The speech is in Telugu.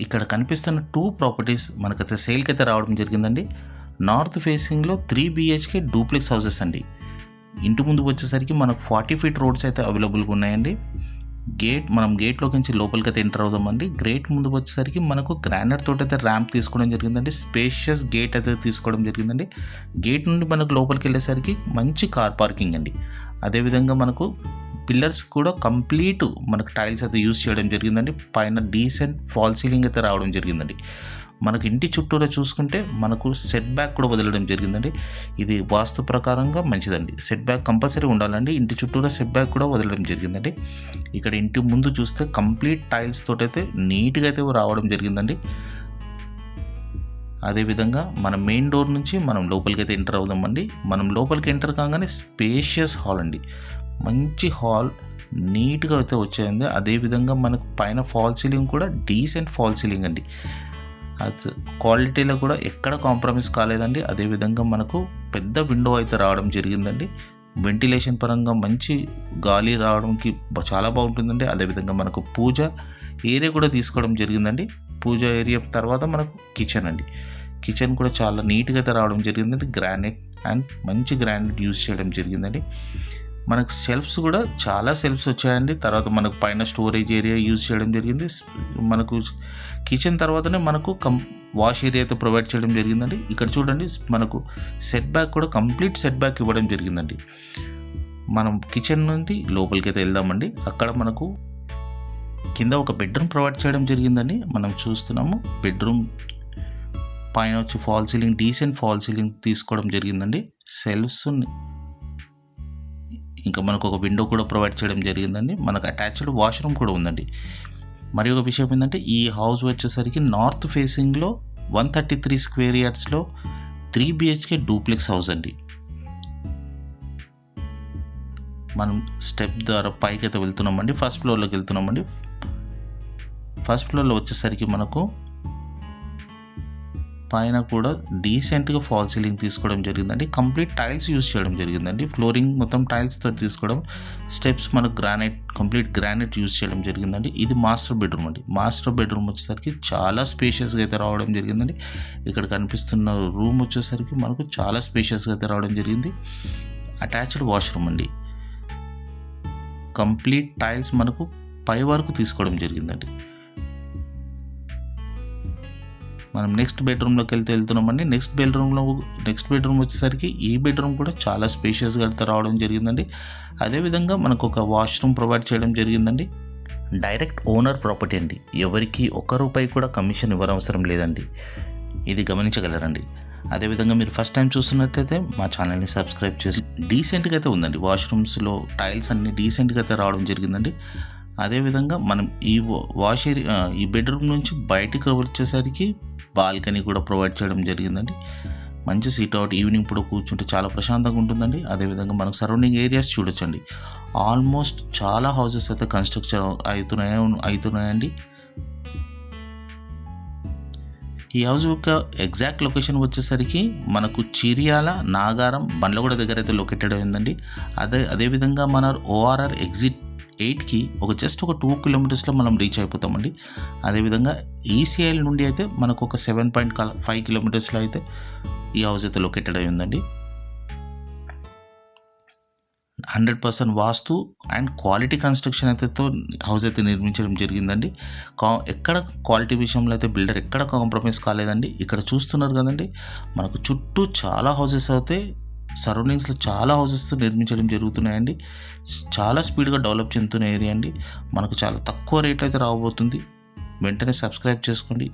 ఇక్కడ కనిపిస్తున్న 2 ప్రాపర్టీస్ మనకైతే సేల్కి అయితే రావడం జరిగిందండి. నార్త్ ఫేసింగ్లో 3 BHK డూప్లెక్స్ హౌసెస్ అండి. ఇంటి ముందు వచ్చేసరికి మనకు 40 ఫీట్ రోడ్స్ అయితే అవైలబుల్గా ఉన్నాయండి. మనం గేట్లోకి నుంచి లోపలికి అయితే ఎంటర్ అవుదామండి. గేట్ ముందు వచ్చేసరికి మనకు గ్రానైట్ తోటి అయితే ర్యాంప్ తీసుకోవడం జరిగిందండి. స్పేషియస్ గేట్ అయితే తీసుకోవడం జరిగిందండి. గేట్ నుండి మనకు లోపలికి వెళ్ళేసరికి మంచి కార్ పార్కింగ్ అండి. అదేవిధంగా మనకు పిల్లర్స్ కూడా కంప్లీట్ మనకు టైల్స్ అయితే యూజ్ చేయడం జరిగిందండి. పైన డీసెంట్ ఫాల్ సీలింగ్ అయితే రావడం జరిగిందండి. మనకు ఇంటి చుట్టూరా చూసుకుంటే మనకు సెట్ బ్యాక్ కూడా వదలడం జరిగిందండి. ఇది వాస్తు ప్రకారంగా మంచిదండి. సెట్ బ్యాక్ కంపల్సరీ ఉండాలండి. ఇంటి చుట్టూరా సెట్ బ్యాక్ కూడా వదలడం జరిగిందండి. ఇక్కడ ఇంటి ముందు చూస్తే కంప్లీట్ టైల్స్ తోటైతే నీట్గా అయితే రావడం జరిగిందండి. అదేవిధంగా మన మెయిన్ డోర్ నుంచి మనం లోపలికి అయితే ఎంటర్ అవుదామండి. మనం లోపలికి ఎంటర్ కాగానే స్పేషియస్ హాల్ అండి. మంచి హాల్ నీట్గా అయితే వచ్చేయండి. అదేవిధంగా మనకు పైన ఫాల్ సీలింగ్ కూడా డీసెంట్ ఫాల్ సీలింగ్ అండి. అది క్వాలిటీలో కూడా ఎక్కడ కాంప్రమైజ్ కాలేదండి. అదేవిధంగా మనకు పెద్ద విండో అయితే రావడం జరిగిందండి. వెంటిలేషన్ పరంగా మంచి గాలి రావడానికి చాలా బాగుంటుందండి. అదేవిధంగా మనకు పూజ ఏరియా కూడా తీసుకోవడం జరిగిందండి. పూజ ఏరియా తర్వాత మనకు కిచెన్ అండి. కిచెన్ కూడా చాలా నీట్గా అయితే రావడం జరిగిందండి. గ్రానైట్ అండ్ మంచి గ్రానైట్ యూజ్ చేయడం జరిగిందండి. మనకు సెల్ఫ్స్ కూడా చాలా సెల్ఫ్స్ వచ్చాయండి. తర్వాత మనకు పైన స్టోరేజ్ ఏరియా యూజ్ చేయడం జరిగింది. మనకు కిచెన్ తర్వాతనే మనకు వాష్ ఏరియా అయితే ప్రొవైడ్ చేయడం జరిగిందండి. ఇక్కడ చూడండి మనకు సెట్ బ్యాక్ కూడా కంప్లీట్ సెట్ బ్యాక్ ఇవ్వడం జరిగిందండి. మనం కిచెన్ నుండి లోపలికి అయితే వెళ్దామండి. అక్కడ మనకు కింద ఒక బెడ్రూమ్ ప్రొవైడ్ చేయడం జరిగిందండి. మనం చూస్తున్నాము బెడ్రూమ్ పైన వచ్చి fall ceiling decent fall ceiling తీసుకోవడం జరిగిందండి. సెల్ఫ్స్ ఇంకా మనకు ఒక విండో కూడా ప్రొవైడ్ చేయడం జరిగిందండి. మనకు అటాచ్డ్ వాష్రూమ్ కూడా ఉందండి. మరి ఒక విషయం ఏంటంటే ఈ హౌస్ వచ్చేసరికి నార్త్ ఫేసింగ్లో 133 స్క్వేర్ యార్డ్స్లో 3 BHK డూప్లెక్స్ హౌస్ అండి. మనం స్టెప్ ద్వారా పైకి అయితే వెళ్తున్నామండి. ఫస్ట్ ఫ్లోర్లోకి వెళ్తున్నామండి. ఫస్ట్ ఫ్లోర్లో వచ్చేసరికి మనకు పైన కూడా డీసెంట్గా ఫాల్ సీలింగ్ తీసుకోవడం జరిగిందండి. కంప్లీట్ టైల్స్ యూజ్ చేయడం జరిగిందండి. ఫ్లోరింగ్ మొత్తం టైల్స్తో తీసుకోవడం. స్టెప్స్ మనకు కంప్లీట్ గ్రానైట్ యూజ్ చేయడం జరిగిందండి. ఇది మాస్టర్ బెడ్రూమ్ అండి. మాస్టర్ బెడ్రూమ్ వచ్చేసరికి చాలా స్పేషియస్గా అయితే రావడం జరిగిందండి. ఇక్కడ కనిపిస్తున్న రూమ్ వచ్చేసరికి మనకు చాలా స్పేషియస్గా అయితే రావడం జరిగింది. అటాచ్డ్ వాష్రూమ్ అండి. కంప్లీట్ టైల్స్ మనకు పై వరకు తీసుకోవడం జరిగిందండి. మనం నెక్స్ట్ బెడ్రూమ్లోకి వెళ్తున్నామండి. నెక్స్ట్ బెడ్రూమ్ వచ్చేసరికి ఈ బెడ్రూమ్ కూడా చాలా స్పేషియస్గా అయితే రావడం జరిగిందండి. అదేవిధంగా మనకు ఒక వాష్రూమ్ ప్రొవైడ్ చేయడం జరిగిందండి. డైరెక్ట్ ఓనర్ ప్రాపర్టీ అండి. ఎవరికి ₹1 కూడా కమిషన్ ఇవ్వనవసరం లేదండి. ఇది గమనించగలరండి. అదేవిధంగా మీరు ఫస్ట్ టైం చూస్తున్నట్లయితే మా ఛానల్ని సబ్స్క్రైబ్ చేసి డీసెంట్గా అయితే ఉందండి. వాష్రూమ్స్లో టైల్స్ అన్నీ డీసెంట్గా అయితే రావడం జరిగిందండి. అదేవిధంగా మనం ఈ బెడ్రూమ్ నుంచి బయటికి వచ్చేసరికి బాల్కనీ కూడా ప్రొవైడ్ చేయడం జరిగిందండి. మంచి సీట్ అవుట్ ఈవినింగ్ పూట కూర్చుంటే చాలా ప్రశాంతంగా ఉంటుందండి. అదేవిధంగా మనకు సరౌండింగ్ ఏరియాస్ చూడొచ్చండి. ఆల్మోస్ట్ చాలా హౌసెస్ అయితే కన్స్ట్రక్షన్ అవుతున్నాయండి. ఈ హౌస్ యొక్క ఎగ్జాక్ట్ లొకేషన్ వచ్చేసరికి మనకు చిరియాల, నాగారం, బండ్లగూడ దగ్గర అయితే లొకేటెడ్ అయిందండి. అదేవిధంగా మన ORR ఎగ్జిట్ 8కి జస్ట్ ఒక 2 కిలోమీటర్స్లో మనం రీచ్ అయిపోతామండి. అదేవిధంగా ECIL నుండి అయితే మనకు ఒక 7.5 కిలోమీటర్స్లో అయితే ఈ హౌస్ అయితే లొకేటెడ్ అయి ఉందండి. 100% వాస్తు అండ్ క్వాలిటీ కన్స్ట్రక్షన్ అయితే హౌస్ అయితే నిర్మించడం జరిగిందండి. ఎక్కడ క్వాలిటీ విషయంలో అయితే బిల్డర్ ఎక్కడ కాంప్రమైజ్ కాలేదండి. ఇక్కడ చూస్తున్నారు కదండి మనకు చుట్టూ చాలా హౌసెస్ అయితే సరౌండింగ్స్లో చాలా హౌసెస్ నిర్మించడం జరుగుతున్నాయండి. చాలా స్పీడ్గా డెవలప్ చెందుతున్న ఏరియా అండి. మనకు చాలా తక్కువ రేట్ అయితే రాబోతుంది. వెంటనే సబ్స్క్రైబ్ చేసుకోండి.